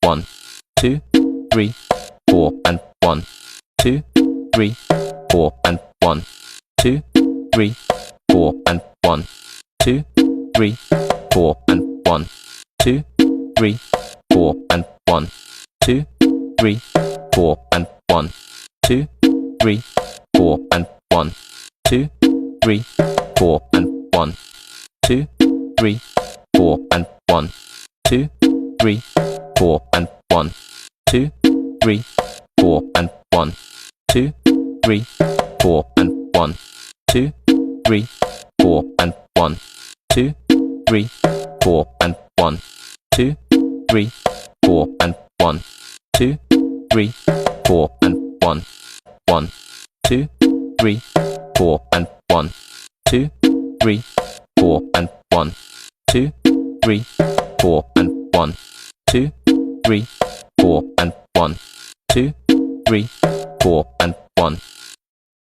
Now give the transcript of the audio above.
1, 2, 3, 4 and 1, 2, 3, 4 and 1, 2, 3, 4 and 1, 2, 3, 4 and 1, 2, 3, 4 and 1, 2, 3, 4 and 1, 2, 3, 4 and 1, 2, 3, 4 and 1, 2, 3, 4 and 1, 2, 3, 4 and 1, 2, 3, 4 and 1, 2, 3, 4 and 1, 2, 3, 4 and 1, 2, 3, 4 and 1, 2, 3, 4 and 1, 2, 3, 4 and 1, 1, 2, 3, 4 and 1, 2, 3, 4 and 1, 2, 3, 4 and 1, 2, 3, 4 and 1, 2, 3, 4 and 1.